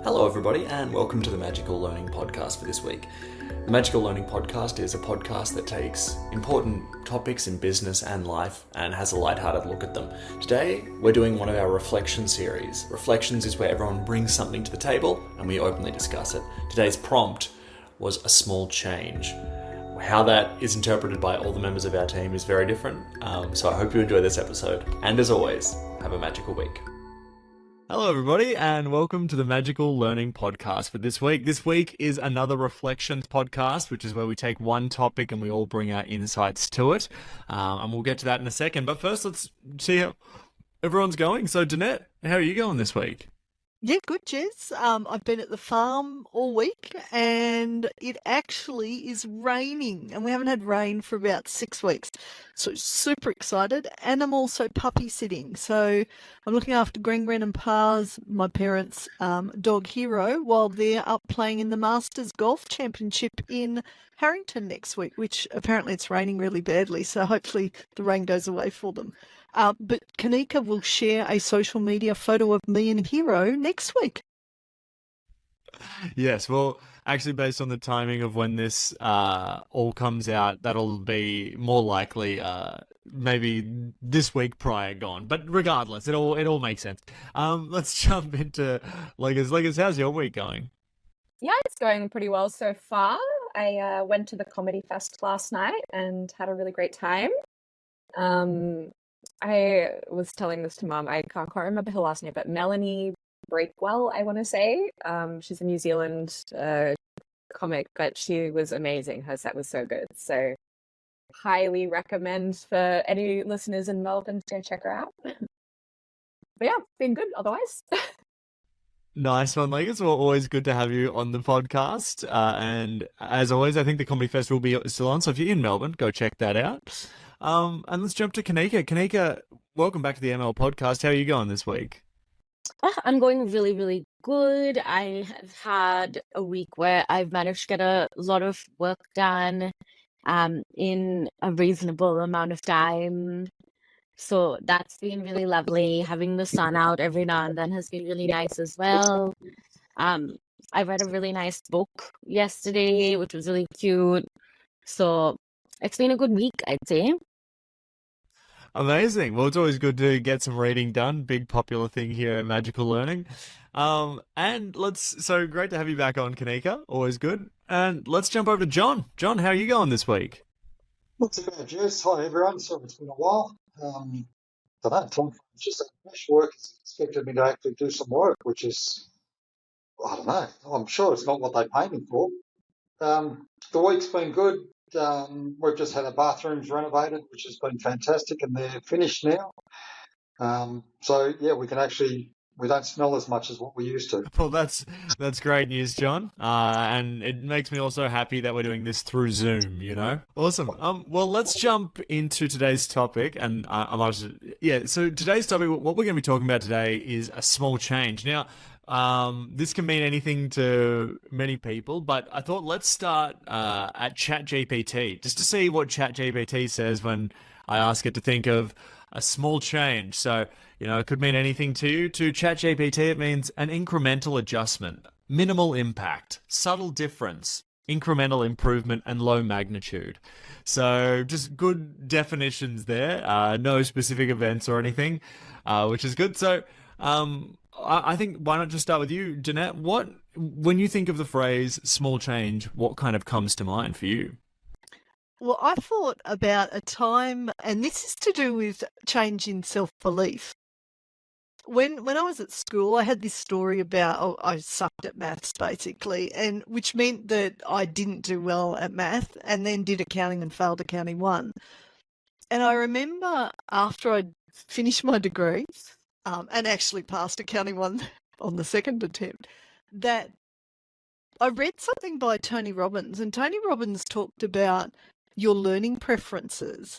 Hello, everybody, and welcome to the Magical Learning Podcast for this week. The Magical Learning Podcast is a podcast that takes important topics in business and life and has a lighthearted look at them. Today, we're doing one of our reflection series. Reflections is where everyone brings something to the table and we openly discuss it. Today's prompt was a small change. How that is interpreted by all the members of our team is very different, so I hope you enjoy this episode. And as always, have a magical week. Hello, everybody, and welcome to the Magical Learning Podcast for this week. This week is another Reflections podcast, which is where we take one topic and we all bring our insights to it. And we'll get to that in a second. But first, let's see how everyone's going. So, Danette, how are you going this week? Yeah, good, Jez. I've been at the farm all week and it actually is raining and we haven't had rain for about 6 weeks. So super excited, and I'm also puppy sitting. So I'm looking after Gren and Pars, my parents' dog Hero, while they're up playing in the Masters Golf Championship in Harrington next week, which apparently it's raining really badly. So hopefully the rain goes away for them. But Kanika will share a social media photo of me and Hero next week. Yes, well, actually, based on the timing of when this all comes out, that'll be more likely maybe this week prior gone. But regardless, it all makes sense. Let's jump into Leggers. Leggers, how's your week going? Yeah, it's going pretty well so far. I went to the Comedy Fest last night and had a really great time. I was telling this to Mum. I can't quite remember her last name, but Melanie Breakwell, I want to say. She's a New Zealand comic, but she was amazing. Her set was so good. So highly recommend for any listeners in Melbourne to go check her out. But yeah, been good otherwise. Nice one, Leggers. Well, always good to have you on the podcast. And as always, I think the Comedy Fest will be still on. So if you're in Melbourne, go check that out. And let's jump to Kanika. Kanika, welcome back to the ML podcast. How are you going this week? I'm going really, really good. I have had a week where I've managed to get a lot of work done in a reasonable amount of time. So that's been really lovely. Having the sun out every now and then has been really nice as well. I read a really nice book yesterday, which was really cute. So it's been a good week, I'd say. Amazing. Well, it's always good to get some reading done. Big popular thing here at Magical Learning. And so great to have you back on, Kanika. Always good. And let's jump over to John. John, how are you going this week? Not too bad, Jess. Hi, everyone. Sorry it's been a while. I don't know, Tom, it's just cash work has expected me to actually do some work, which is, I don't know, I'm sure it's not what they pay me for. The week's been good. We've just had our bathrooms renovated, which has been fantastic, and they're finished now. So, yeah, we don't smell as much as what we used to. Well, that's great news, John. And it makes me also happy that we're doing this through Zoom, you know? Awesome. Well, let's jump into today's topic. And so today's topic, what we're going to be talking about today is a small change. Now, this can mean anything to many people, but I thought let's start at ChatGPT, just to see what ChatGPT says when I ask it to think of a small change. So, it could mean anything to you. To ChatGPT, it means an incremental adjustment, minimal impact, subtle difference, incremental improvement, and low magnitude. So just good definitions there. No specific events or anything, which is good. So I think why not just start with you, Danette? When you think of the phrase small change, what kind of comes to mind for you? Well, I thought about a time, and this is to do with change in self-belief. When I was at school, I had this story about I sucked at maths basically, and which meant that I didn't do well at math, and then did accounting and failed accounting 1. And I remember after I'd finished my degree, and actually passed accounting 1 on the second attempt, that I read something by Tony Robbins, and Tony Robbins talked about your learning preferences.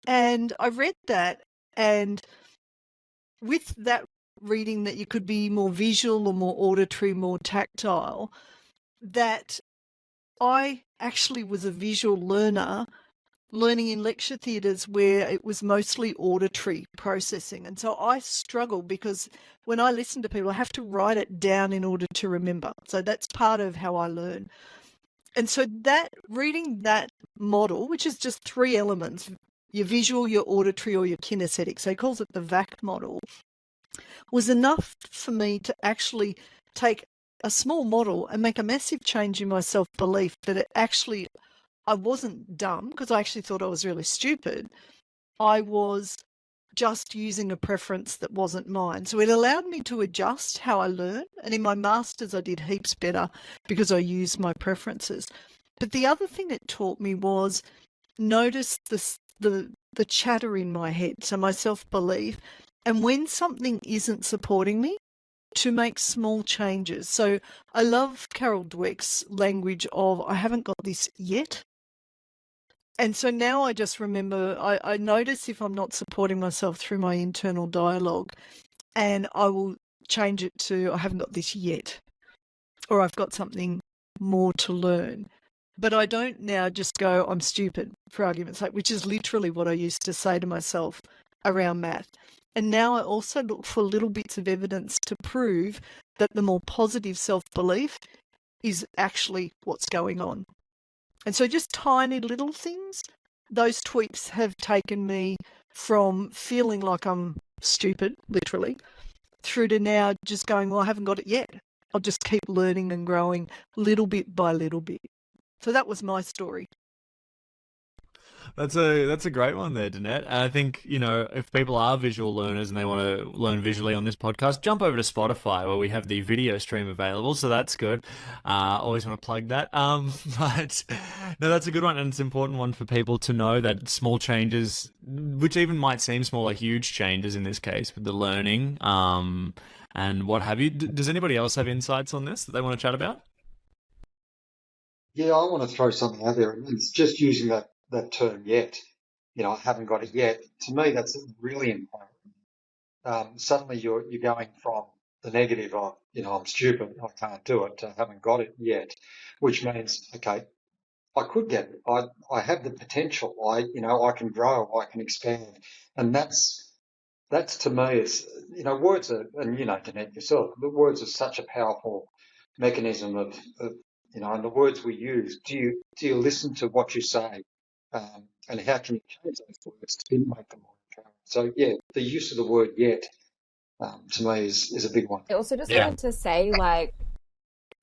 And I read that, and with that reading that you could be more visual or more auditory, more tactile, that I actually was a visual learner learning in lecture theatres where it was mostly auditory processing. And so I struggle because when I listen to people, I have to write it down in order to remember. So that's part of how I learn. And so that reading that model, which is just 3 elements, your visual, your auditory, or your kinesthetic, so he calls it the VAC model, was enough for me to actually take a small model and make a massive change in my self-belief that it actually, I wasn't dumb because I actually thought I was really stupid. I was just using a preference that wasn't mine. So it allowed me to adjust how I learn. And in my master's, I did heaps better because I used my preferences. But the other thing it taught me was notice the chatter in my head, so my self-belief. And when something isn't supporting me, to make small changes. So I love Carol Dweck's language of, I haven't got this yet. And so now I just remember, I notice if I'm not supporting myself through my internal dialogue, and I will change it to, I haven't got this yet, or I've got something more to learn. But I don't now just go, I'm stupid, for argument's sake, which is literally what I used to say to myself around math. And now I also look for little bits of evidence to prove that the more positive self-belief is actually what's going on. And so just tiny little things, those tweaks have taken me from feeling like I'm stupid, literally, through to now just going, well, I haven't got it yet. I'll just keep learning and growing little bit by little bit. So that was my story. That's a great one there, Danette. And I think, if people are visual learners and they want to learn visually on this podcast, jump over to Spotify where we have the video stream available. So that's good. Always want to plug that. But no, that's a good one. And it's an important one for people to know that small changes, which even might seem small, are huge changes in this case with the learning, and what have you. Does anybody else have insights on this that they want to chat about? Yeah, I want to throw something out there, and it's just using that term yet. I haven't got it yet. To me, that's really important. Suddenly you're going from the negative of, I'm stupid, I can't do it, to haven't got it yet, which means, okay, I could get it. I have the potential. I can grow, I can expand. And that's to me is, words are, and Danette yourself, the words are such a powerful mechanism of and the words we use. Do you listen to what you say? And how can you change those words to make them more empowering? So yeah, the use of the word yet, to me is a big one. I also just wanted to say,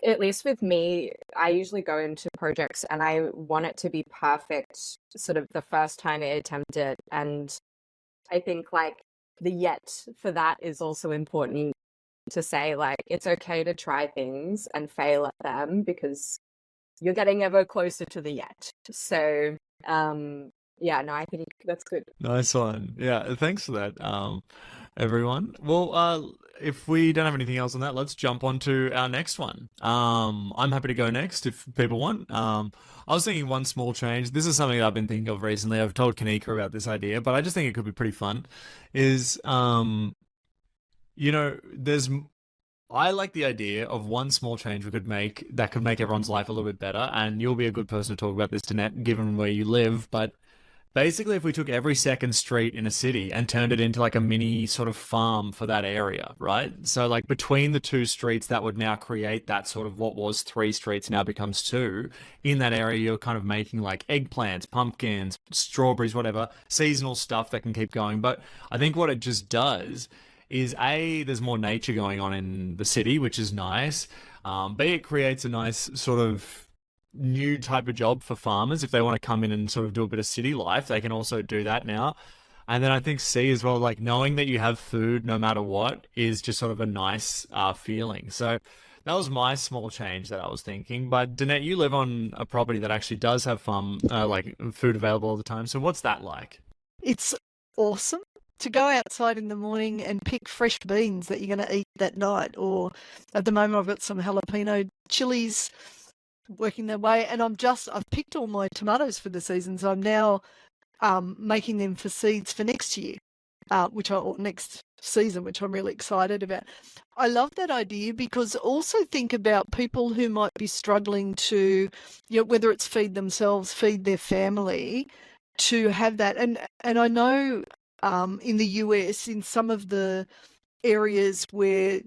at least with me, I usually go into projects and I want it to be perfect sort of the first time I attempt it. And I think the yet for that is also important to say, it's okay to try things and fail at them because you're getting ever closer to the yet. So, I think that's good. Nice one. Yeah, thanks for that, everyone. Well, if we don't have anything else on that, let's jump on to our next one. I'm happy to go next if people want. I was thinking one small change. This is something that I've been thinking of recently. I've told Kanika about this idea, but I just think it could be pretty fun. I like the idea of one small change we could make that could make everyone's life a little bit better. And you'll be a good person to talk about this, Danette, given where you live. But basically, if we took every second street in a city and turned it into a mini sort of farm for that area, right? So between the 2 streets, that would now create that sort of what was 3 streets now becomes 2. In that area, you're kind of making eggplants, pumpkins, strawberries, whatever, seasonal stuff that can keep going. But I think what it just does is there's more nature going on in the city, which is nice. B, it creates a nice sort of new type of job for farmers. If they want to come in and sort of do a bit of city life, they can also do that now. And then I think C as well, knowing that you have food no matter what is just sort of a nice feeling. So that was my small change that I was thinking. But Danette, you live on a property that actually does have food available all the time. So what's that like? It's awesome to go outside in the morning and pick fresh beans that you're going to eat that night. Or at the moment, I've got some jalapeno chilies working their way, and I've picked all my tomatoes for the season, so I'm now making them for seeds for next year, next season, which I'm really excited about. I love that idea because also think about people who might be struggling to, whether it's feed themselves, feed their family, to have that. And I know in the US, in some of the areas where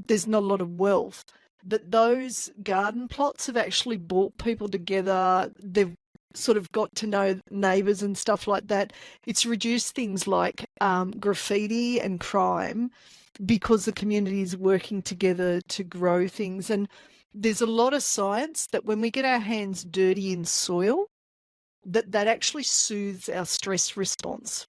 there's not a lot of wealth, that those garden plots have actually brought people together. They've sort of got to know neighbours and stuff like that. It's reduced things like graffiti and crime because the community is working together to grow things. And there's a lot of science that when we get our hands dirty in soil, that actually soothes our stress response.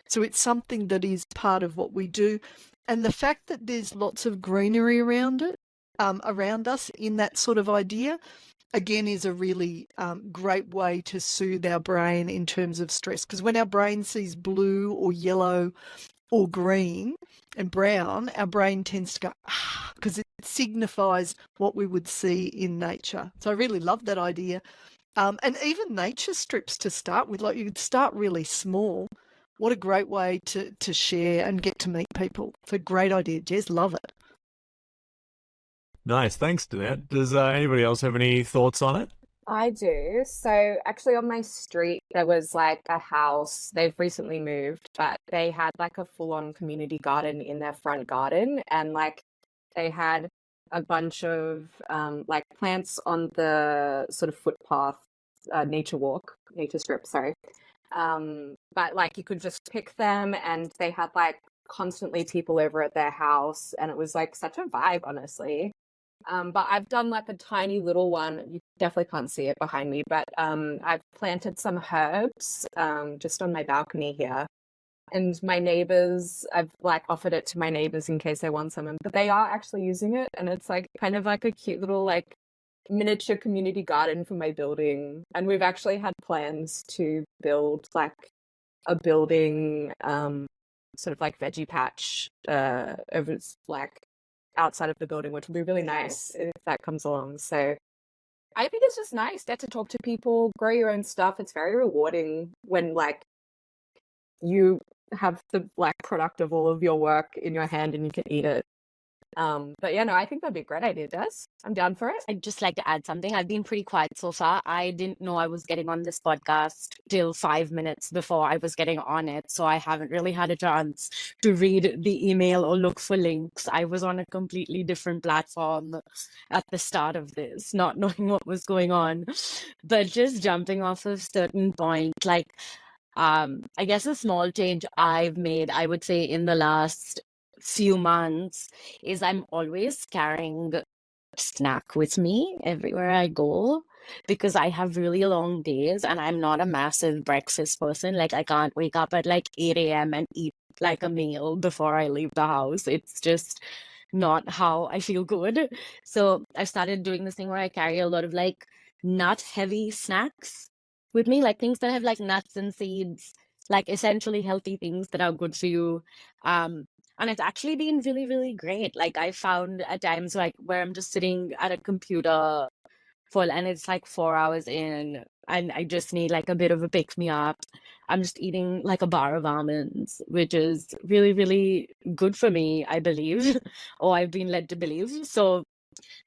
So it's something that is part of what we do. And the fact that there's lots of greenery around it, around us in that sort of idea, again, is a really great way to soothe our brain in terms of stress. Because when our brain sees blue or yellow or green and brown, our brain tends to go, because it signifies what we would see in nature. So I really love that idea. And even nature strips to start with, like you could start really small. What a great way to share and get to meet people. It's a great idea, Jez. Love it. Nice, thanks, Danette. Does anybody else have any thoughts on it? I do. So actually on my street, there was like a house. They've recently moved, but they had like a full-on community garden in their front garden. And like they had a bunch of like plants on the sort of footpath, nature strip, sorry. But like you could just pick them, and they had like constantly people over at their house, and it was like such a vibe, honestly. But I've done like a tiny little one. You definitely can't see it behind me, but I've planted some herbs just on my balcony here. And my neighbors, I've like offered it to my neighbors in case they want some, but they are actually using it. And it's like kind of like a cute little like miniature community garden for my building. And we've actually had plans to build like a building, sort of like veggie patch over like outside of the building, which would be really nice if that comes along. So I think it's just nice get to talk to people, grow your own stuff. It's very rewarding when like you have the like product of all of your work in your hand and you can eat it. But yeah, no, I think that'd be a great idea, Des. I'm down for it. I'd just like to add something. I've been pretty quiet so far. I didn't know I was getting on this podcast till 5 minutes before I was getting on it. So I haven't really had a chance to read the email or look for links. I was on a completely different platform at the start of this, not knowing what was going on. But just jumping off of certain points, like I guess a small change I've made, I would say, in the last few months is I'm always carrying snack with me everywhere I go because I have really long days and I'm not a massive breakfast person. Like I can't wake up at like 8 a.m. and eat like a meal before I leave the house. It's just not how I feel good. So I started doing this thing where I carry a lot of like nut heavy snacks with me, like things that have like nuts and seeds, like essentially healthy things that are good for you. And it's actually been really, really great. Like I found at times like where I'm just sitting at a computer full and it's like 4 hours in and I just need like a bit of a pick me up. I'm just eating like a bar of almonds, which is really, really good for me, I believe, or I've been led to believe. So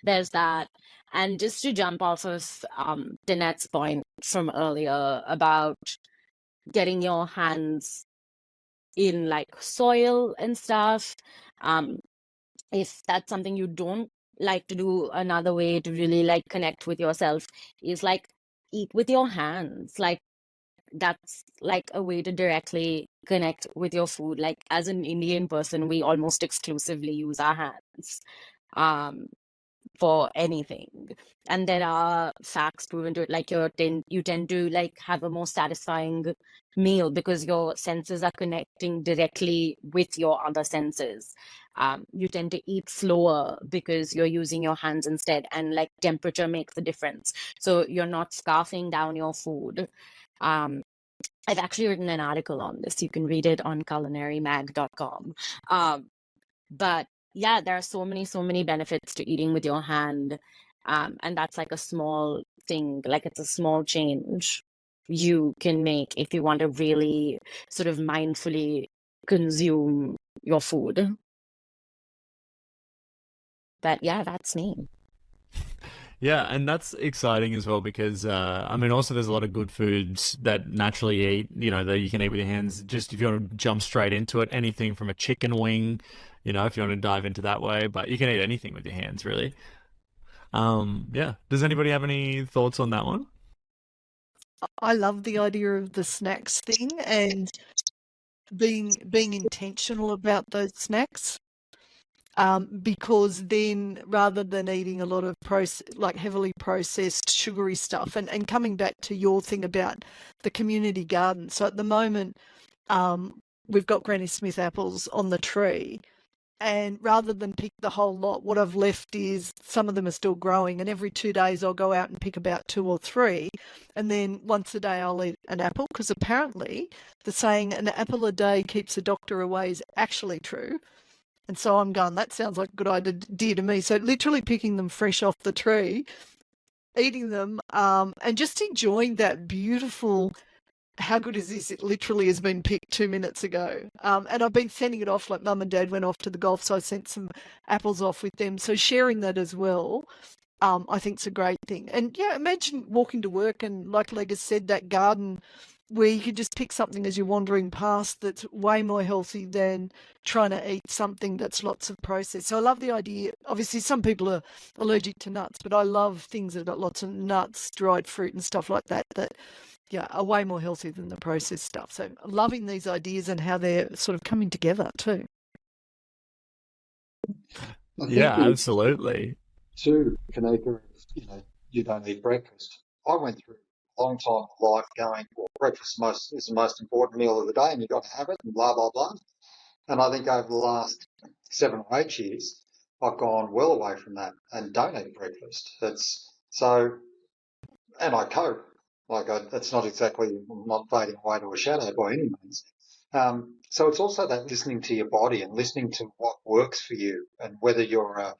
there's that. And just to jump off of Danette's point from earlier about getting your hands in like soil and stuff, if that's something you don't like to do, another way to really like connect with yourself is like eat with your hands. Like that's like a way to directly connect with your food. Like as an Indian person, we almost exclusively use our hands for anything, and there are facts proven to it, like you tend to like have a more satisfying meal because your senses are connecting directly with your other senses. You tend to eat slower because you're using your hands instead, and like temperature makes a difference, so you're not scarfing down your food. I've actually written an article on this. You can read it on culinarymag.com. But yeah, there are so many benefits to eating with your hand. And that's like a small thing, like it's a small change you can make if you want to really sort of mindfully consume your food. But yeah, that's me. Yeah, and that's exciting as well because I mean, also there's a lot of good foods that naturally eat, that you can eat with your hands. Just if you want to jump straight into it, anything from a chicken wing, if you want to dive into that way, but you can eat anything with your hands, really. Yeah. Does anybody have any thoughts on that one? I love the idea of the snacks thing and being intentional about those snacks. Because then rather than eating a lot of like heavily processed sugary stuff, and coming back to your thing about the community garden. So at the moment, we've got Granny Smith apples on the tree. And rather than pick the whole lot, what I've left is some of them are still growing. And every 2 days, I'll go out and pick about two or three. And then once a day, I'll eat an apple. Because apparently, the saying, an apple a day keeps the doctor away, is actually true. And so I'm going, that sounds like a good idea to me. So literally picking them fresh off the tree, eating them, and just enjoying that beautiful, how good is this? It literally has been picked 2 minutes ago. And I've been sending it off, like mum and dad went off to the golf, so I sent some apples off with them. So sharing that as well, I think is a great thing. And yeah, imagine walking to work and like Leg said, that garden where you could just pick something as you're wandering past that's way more healthy than trying to eat something that's lots of processed. So I love the idea. Obviously, some people are allergic to nuts, but I love things that have got lots of nuts, dried fruit and stuff like that, yeah, are way more healthy than the processed stuff. So loving these ideas and how they're sort of coming together too. I Yeah, think we absolutely. too, Kanika, you don't eat breakfast. I went through a long time of life going, well, breakfast is the most important meal of the day and you've got to have it and blah, blah, blah. And I think over the last 7 or 8 years, I've gone well away from that and don't eat breakfast. And I cope. That's not exactly, I'm not fading away to a shadow by any means. So it's also that listening to your body and listening to what works for you and whether you're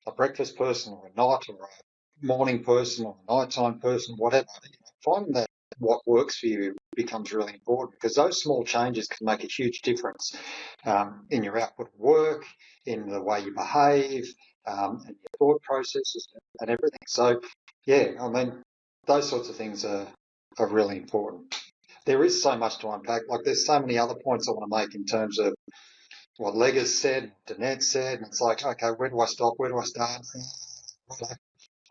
a breakfast person or a night or a morning person or a nighttime person, whatever. Finding that what works for you becomes really important because those small changes can make a huge difference in your output of work, in the way you behave, and your thought processes and everything. So, yeah, I mean, those sorts of things are really important. There is so much to unpack. Like, there's so many other points I want to make in terms of what Leg has said, Danette said, and it's like, okay, where do I stop? Where do I start?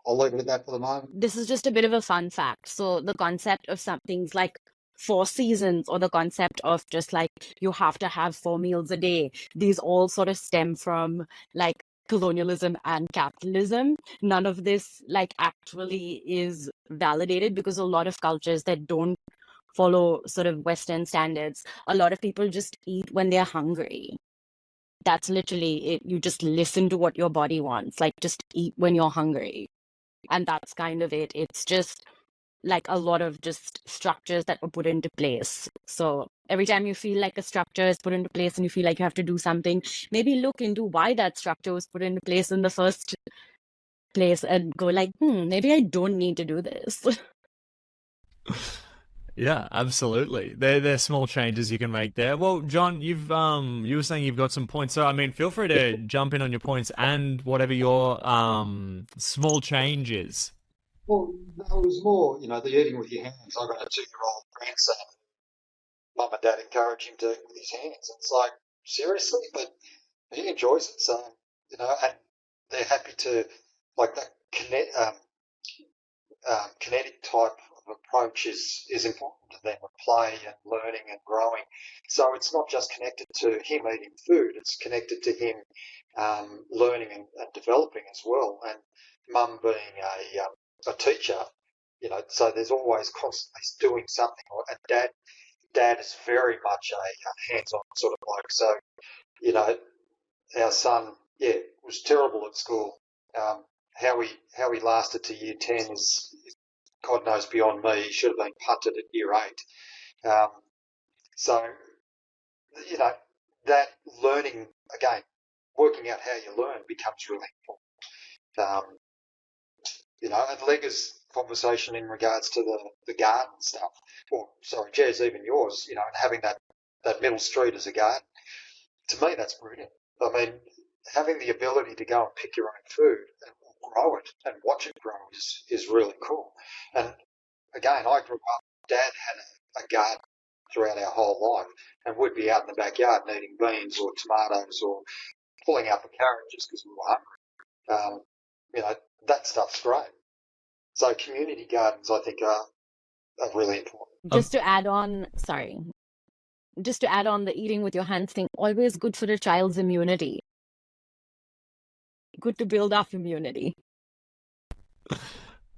I'll leave it at that for the moment. This is just a bit of a fun fact. So the concept of something's like 4 seasons, or the concept of just like you have to have 4 meals a day, these all sort of stem from like colonialism and capitalism. None of this like actually is validated because a lot of cultures that don't follow sort of Western standards, a lot of people just eat when they're hungry. That's literally it. You just listen to what your body wants. Like, just eat when you're hungry. And that's kind of it. It's just like a lot of just structures that were put into place. So every time you feel like a structure is put into place and you feel like you have to do something, maybe look into why that structure was put into place in the first place and go like, maybe I don't need to do this. Yeah, absolutely. They're small changes you can make there. Well, John, you were saying you've got some points, so I mean, feel free to jump in on your points and whatever your small change is. Well, no, it was more, the eating with your hands. I've got a 2-year-old grandson. Mum and dad encourage him to eat with his hands. And it's like, seriously? But he enjoys it. So, and they're happy to, like that kinetic type of approach is important to them with play and learning and growing. So it's not just connected to him eating food, it's connected to him learning and developing as well. And mum being a teacher, so there's always constantly doing something. And dad is very much a hands-on sort of bloke. So, our son, was terrible at school. How he lasted to year 10 is God knows beyond me. He should have been punted at year 8. So, you know, that learning, again, working out how you learn becomes really important. And Lega's conversation in regards to the garden stuff, or sorry, Jez, even yours, and having that middle street as a garden, to me that's brilliant. I mean, having the ability to go and pick your own food, grow it and watch it grow is really cool. And again, I grew up, Dad had a garden throughout our whole life, and we'd be out in the backyard eating beans or tomatoes or pulling out the carrots because we were hungry. That stuff's great. So community gardens, I think, are really important. Just to add on, the eating with your hands thing, always good for a child's immunity. Good to build up immunity.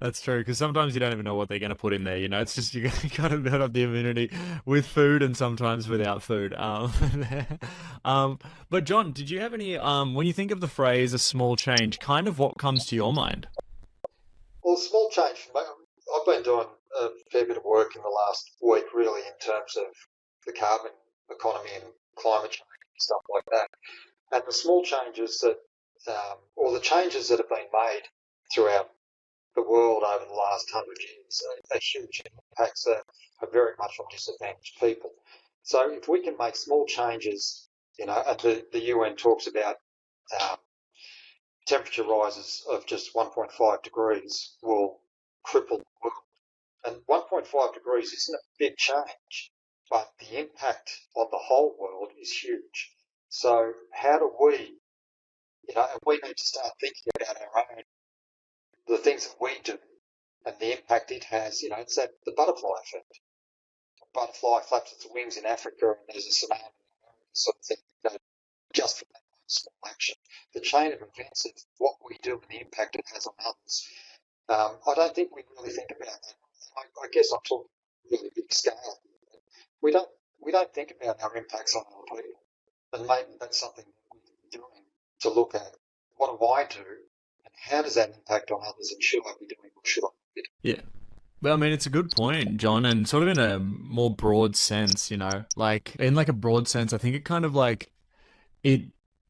That's true, because sometimes you don't even know what they're going to put in there. It's just you got to build up the immunity with food and sometimes without food. But John, did you have any? When you think of the phrase "a small change," kind of what comes to your mind? Well, small change. I've been doing a fair bit of work in the last week, really, in terms of the carbon economy and climate change and stuff like that. And the small changes or the changes that have been made throughout the world over the last 100 years are huge impacts are very much on disadvantaged people. So if we can make small changes, and the UN talks about temperature rises of just 1.5 degrees will cripple the world. And 1.5 degrees isn't a big change, but the impact on the whole world is huge. So how do we, and we need to start thinking about the things that we do and the impact it has. It's the butterfly effect. A butterfly flaps its wings in Africa and there's a tsunami sort of thing just for that small action. The chain of events of what we do and the impact it has on others. I don't think we really think about that. I guess I'm talking really big scale. We don't think about our impacts on other people, and maybe that's something that we could be doing to look at what do I do and how does that impact on others, and should I be doing or should I not be doing? Yeah. Well, I mean, it's a good point, John, and sort of in a more broad sense, like in like a broad sense, I think it kind of like it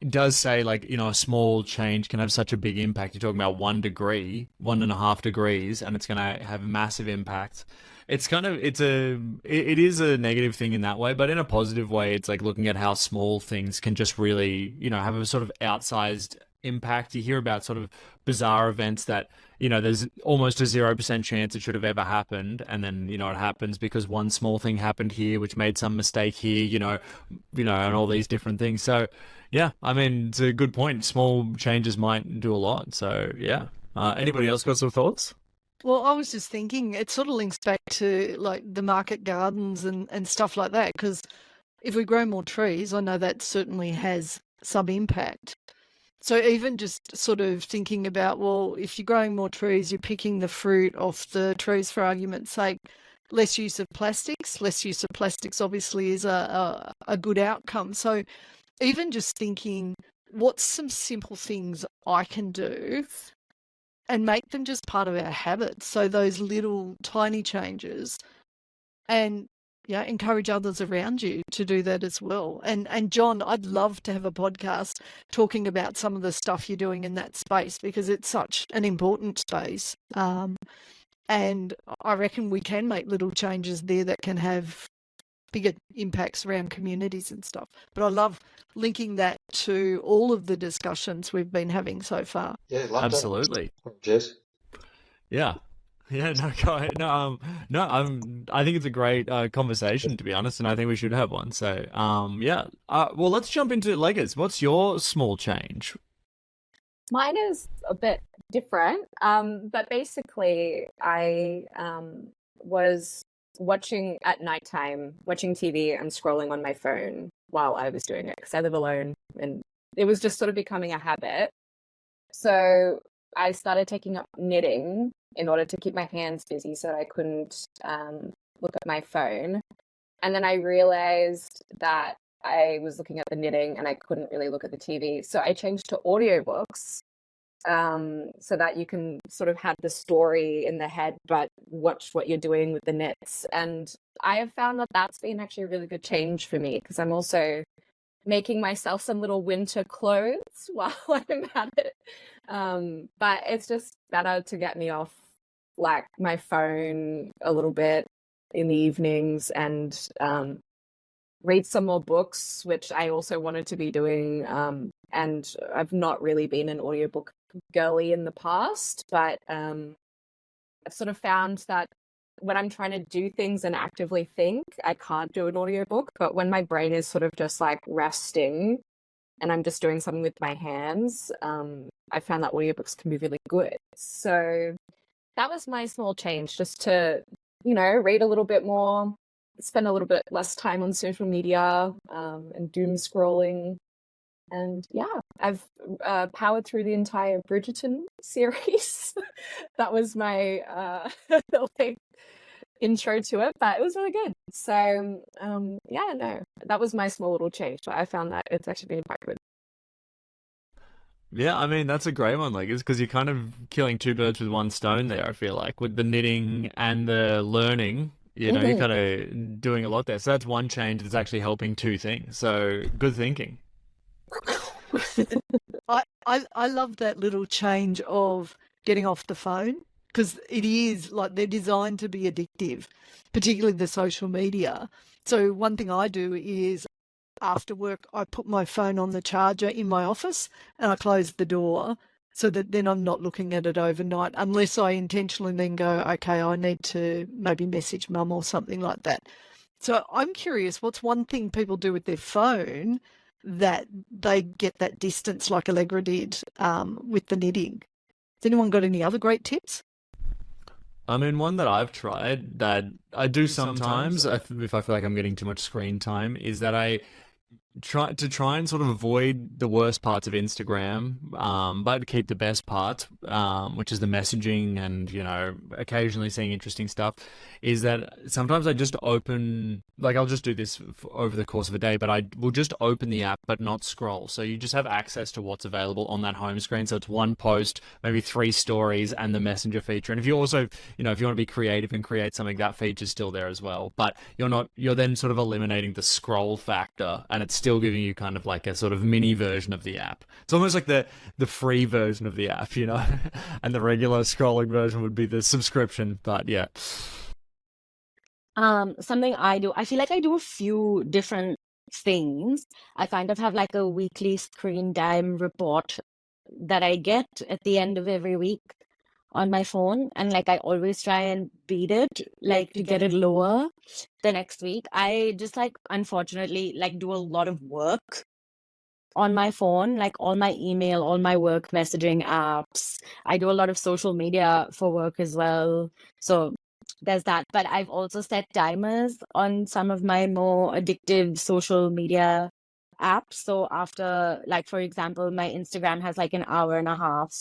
does say like, a small change can have such a big impact. You're talking about 1 degree, 1.5 degrees, and it's going to have a massive impact. It is a negative thing in that way, but in a positive way, it's like looking at how small things can just really, have a sort of outsized impact. You hear about sort of bizarre events that, there's almost a 0% chance it should have ever happened. And then, it happens because one small thing happened here, which made some mistake here, and all these different things. So yeah, I mean, it's a good point. Small changes might do a lot. So yeah. Anybody else got some thoughts? Well, I was just thinking it sort of links back to like the market gardens and stuff like that, because if we grow more trees, I know that certainly has some impact. So even just sort of thinking about, well, if you're growing more trees, you're picking the fruit off the trees, for argument's sake. Less use of plastics. Less use of plastics obviously is a good outcome. So even just thinking, what's some simple things I can do and make them just part of our habits? So those little tiny changes, and encourage others around you to do that as well. And John, I'd love to have a podcast talking about some of the stuff you're doing in that space, because it's such an important space. And I reckon we can make little changes there that can have bigger impacts around communities and stuff. But I love linking that to all of the discussions we've been having so far. Yeah, love Absolutely. that. Jess? Yeah. Yeah, no, go ahead. I think it's a great conversation, to be honest, and I think we should have one. So, yeah. Well, let's jump into Leggers. What's your small change? Mine is a bit different, but basically I was watching at nighttime, watching TV and scrolling on my phone while I was doing it, because I live alone, and it was just sort of becoming a habit. So I started taking up knitting in order to keep my hands busy so that I couldn't look at my phone. And then I realized that I was looking at the knitting and I couldn't really look at the TV. So I changed to audiobooks, so that you can sort of have the story in the head, but watch what you're doing with the knits. And I have found that that's been actually a really good change for me, because I'm also making myself some little winter clothes while I'm at it. But it's just better to get me off like my phone a little bit in the evenings and read some more books, which I also wanted to be doing. And I've not really been an audiobook girly in the past, but I've sort of found that when I'm trying to do things and actively think, I can't do an audiobook. But when my brain is sort of just like resting and I'm just doing something with my hands, I found that audiobooks can be really good. So that was my small change, just to, read a little bit more, spend a little bit less time on social media, and doom scrolling. And yeah, I've powered through the entire Bridgerton series. That was my like, intro to it, but it was really good. So yeah, no, that was my small little change, but I found that it's actually been quite good. Yeah, I mean, that's a great one. Like, it's because you're kind of killing two birds with one stone there, I feel like, with the knitting and the learning. You're kind of doing a lot there. So that's one change that's actually helping two things. So good thinking. I love that little change of getting off the phone, because it is like they're designed to be addictive, particularly the social media. So one thing I do is after work, I put my phone on the charger in my office and I close the door so that then I'm not looking at it overnight, unless I intentionally then go, okay, I need to maybe message mum or something like that. So I'm curious, what's one thing people do with their phone that they get that distance like Allegra did with the knitting? Has anyone got any other great tips? I mean, one that I've tried that I do sometimes if I feel like I'm getting too much screen time is that I try and sort of avoid the worst parts of Instagram, but keep the best parts, which is the messaging and occasionally seeing interesting stuff. Is that sometimes I just open, like I'll just do this over the course of a day, but I will just open the app but not scroll. So you just have access to what's available on that home screen. So it's one post, maybe 3 stories, and the messenger feature. And if you also, if you want to be creative and create something, that feature's still there as well. But you're then sort of eliminating the scroll factor, and it's still giving you kind of like a sort of mini version of the app. It's almost like the free version of the app, and the regular scrolling version would be the subscription. But yeah. Something I do, I feel like I do a few different things. I kind of have like a weekly screen time report that I get at the end of every week on my phone, and like I always try and beat it, like to get it lower the next week. I just like unfortunately like do a lot of work on my phone, like all my email, all my work messaging apps. I do a lot of social media for work as well. So there's that. But I've also set timers on some of my more addictive social media apps. So after, like, for example, my Instagram has like an hour and a half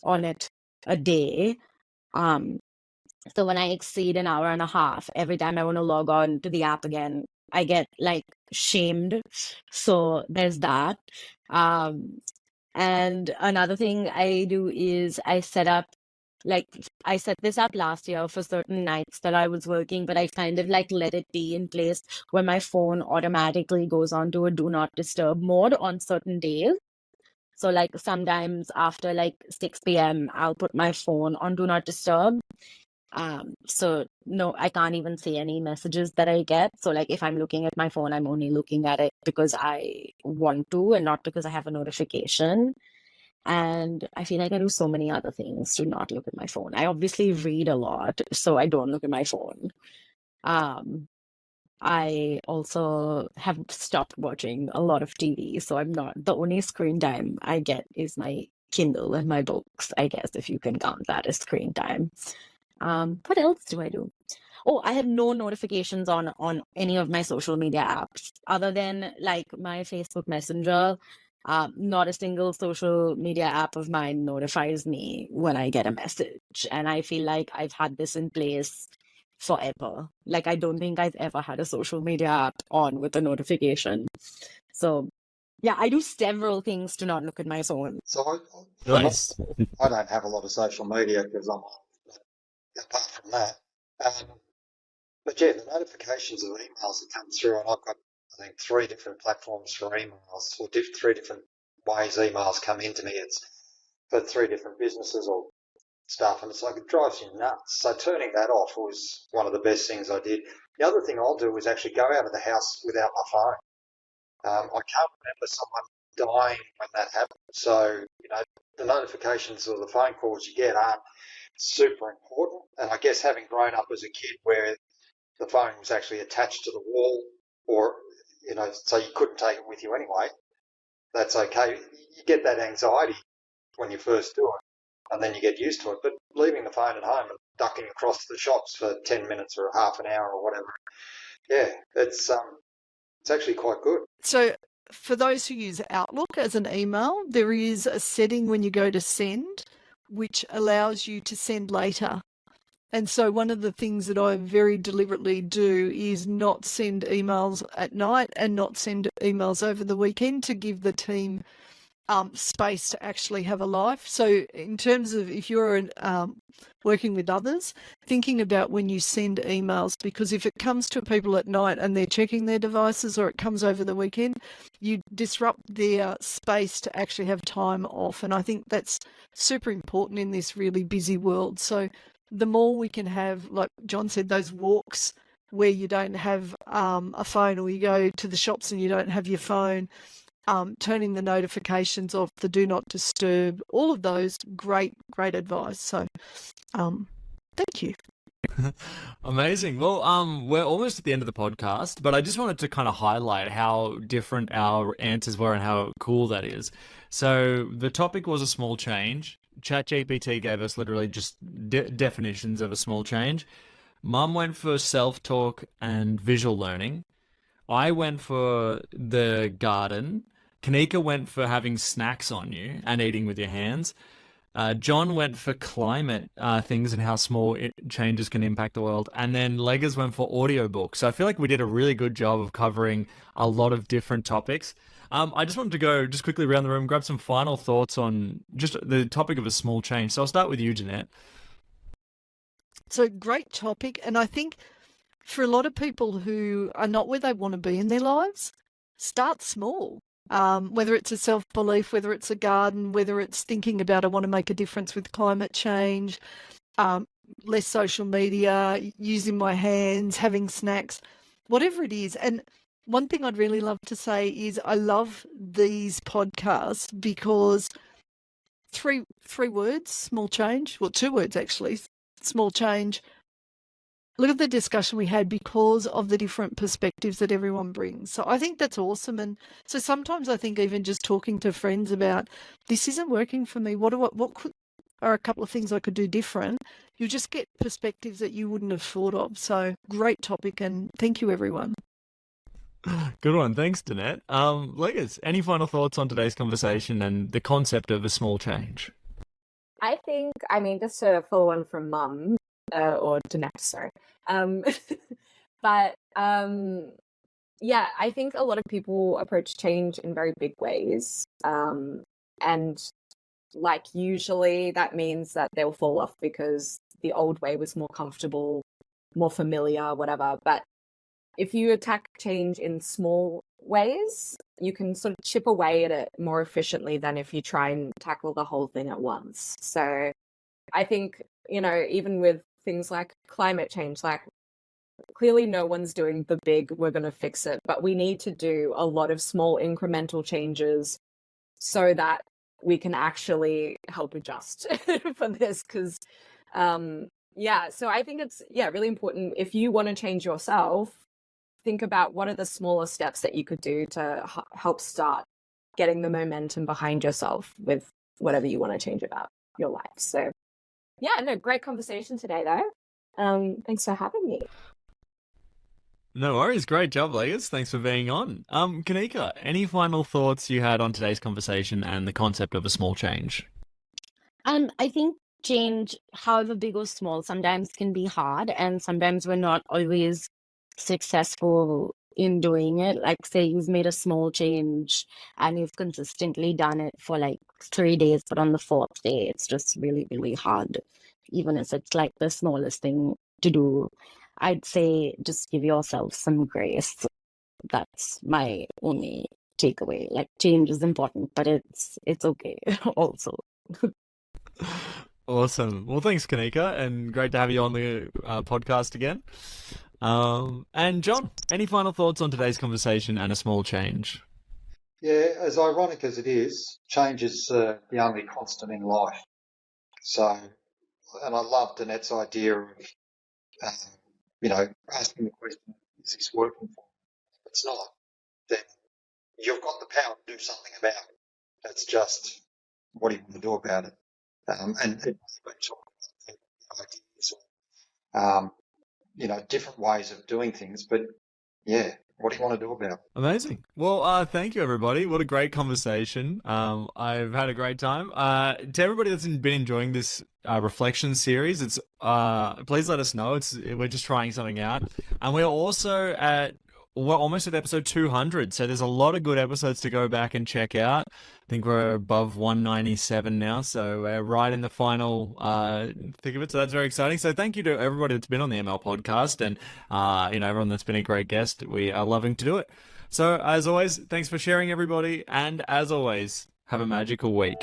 on it a day. So when I exceed an hour and a half, every time I want to log on to the app again, I get like shamed. So there's that. Um, and another thing I do is I set this up last year for certain nights that I was working, but I kind of like let it be in place where my phone automatically goes on to a do not disturb mode on certain days. So like sometimes after like 6 p.m., I'll put my phone on do not disturb. So no, I can't even see any messages that I get. So like if I'm looking at my phone, I'm only looking at it because I want to and not because I have a notification. And I feel like I do so many other things to not look at my phone. I obviously read a lot, so I don't look at my phone. Um, I also have stopped watching a lot of TV, so I'm not, the only screen time I get is my Kindle and my books, I guess, if you can count that as screen time. What else do I do? Oh, I have no notifications on any of my social media apps other than like my Facebook Messenger. Not a single social media app of mine notifies me when I get a message. And I feel like I've had this in place forever. Like I don't think I've ever had a social media app on with a notification. So yeah, I do several things to not look at my phone. So Nice. I don't have a lot of social media because I'm apart from that. But yeah, the notifications of emails that come through, and I've got, I think, 3 different platforms for emails, or 3 different ways emails come into me. It's for 3 different businesses or stuff, and it's like it drives you nuts. So turning that off was one of the best things I did. The other thing I'll do is actually go out of the house without my phone. I can't remember someone dying when that happened. So, the notifications or the phone calls you get aren't super important. And I guess having grown up as a kid where the phone was actually attached to the wall, or, so you couldn't take it with you anyway, that's okay. You get that anxiety when you first do it, and then you get used to it. But leaving the phone at home and ducking across the shops for 10 minutes or half an hour or whatever, yeah, it's actually quite good. So for those who use Outlook as an email, there is a setting when you go to send, which allows you to send later. And so one of the things that I very deliberately do is not send emails at night and not send emails over the weekend to give the team space to actually have a life. So in terms of if you're working with others, thinking about when you send emails, because if it comes to people at night and they're checking their devices, or it comes over the weekend, you disrupt their space to actually have time off. And I think that's super important in this really busy world. So the more we can have, like John said, those walks where you don't have a phone, or you go to the shops and you don't have your phone, turning the notifications off, the do not disturb, all of those, great advice. So thank you. Amazing. Well, we're almost at the end of the podcast, but I just wanted to kind of highlight how different our answers were and how cool that is. So the topic was a small change. ChatGPT gave us literally just definitions of a small change. Mum went for self-talk and visual learning. I went for the garden. Kanika went for having snacks on you and eating with your hands. John went for climate things and how small changes can impact the world. And then Leggers went for audiobooks. So I feel like we did a really good job of covering a lot of different topics. I just wanted to go just quickly around the room, grab some final thoughts on just the topic of a small change. So I'll start with you, Jeanette. So great topic. And I think for a lot of people who are not where they want to be in their lives, start small. Whether it's a self-belief, whether it's a garden, whether it's thinking about I want to make a difference with climate change, less social media, using my hands, having snacks, whatever it is. And one thing I'd really love to say is I love these podcasts because three words, small change, well, 2 words actually, small change. Look at the discussion we had because of the different perspectives that everyone brings. So I think that's awesome. And so sometimes I think even just talking to friends about this isn't working for me. What are a couple of things I could do different? You just get perspectives that you wouldn't have thought of. So great topic, and thank you, everyone. Good one. Thanks, Danette. Leggers, any final thoughts on today's conversation and the concept of a small change? I think, just to follow on from Mum, or Danette, sorry. But yeah, I think a lot of people approach change in very big ways. And like usually that means that they'll fall off because the old way was more comfortable, more familiar, whatever. But if you attack change in small ways, you can sort of chip away at it more efficiently than if you try and tackle the whole thing at once. So I think, even with things like climate change, like clearly no one's doing the big, we're going to fix it, but we need to do a lot of small incremental changes so that we can actually help adjust for this. Because, so I think it's, really important. If you want to change yourself, think about what are the smaller steps that you could do to help start getting the momentum behind yourself with whatever you want to change about your life. So great conversation today though. Thanks for having me. No worries. Great job, Leggers. Thanks for being on. Kanika, any final thoughts you had on today's conversation and the concept of a small change? I think change, however big or small, sometimes can be hard, and sometimes we're not always successful in doing it. Like, say you've made a small change and you've consistently done it for like 3 days, but on the 4th day, it's just really, really hard. Even if it's like the smallest thing to do, I'd say just give yourself some grace. That's my only takeaway. Like, change is important, but it's okay also. Awesome. Well, thanks, Kanika, and great to have you on the podcast again. And John, any final thoughts on today's conversation and a small change? Yeah, as ironic as it is, change is the only constant in life. So, and I love Danette's idea of, uh, asking the question, is this working for me? If it's not, then you've got the power to do something about it. It's just, what do you want to do about it? And it may be talking about ideas or, different ways of doing things, but yeah, what do you want to do about it? Amazing. Well, thank you, everybody. What a great conversation. I've had a great time. To everybody that's been enjoying this reflection series, it's please let us know. We're just trying something out, and we're almost at episode 200. So there's a lot of good episodes to go back and check out. I think we're above 197 now, so we're right in the final thick of it. So that's very exciting. So thank you to everybody that's been on the ML podcast, and everyone that's been a great guest. We are loving to do it. So as always, thanks for sharing, everybody, and as always, have a magical week.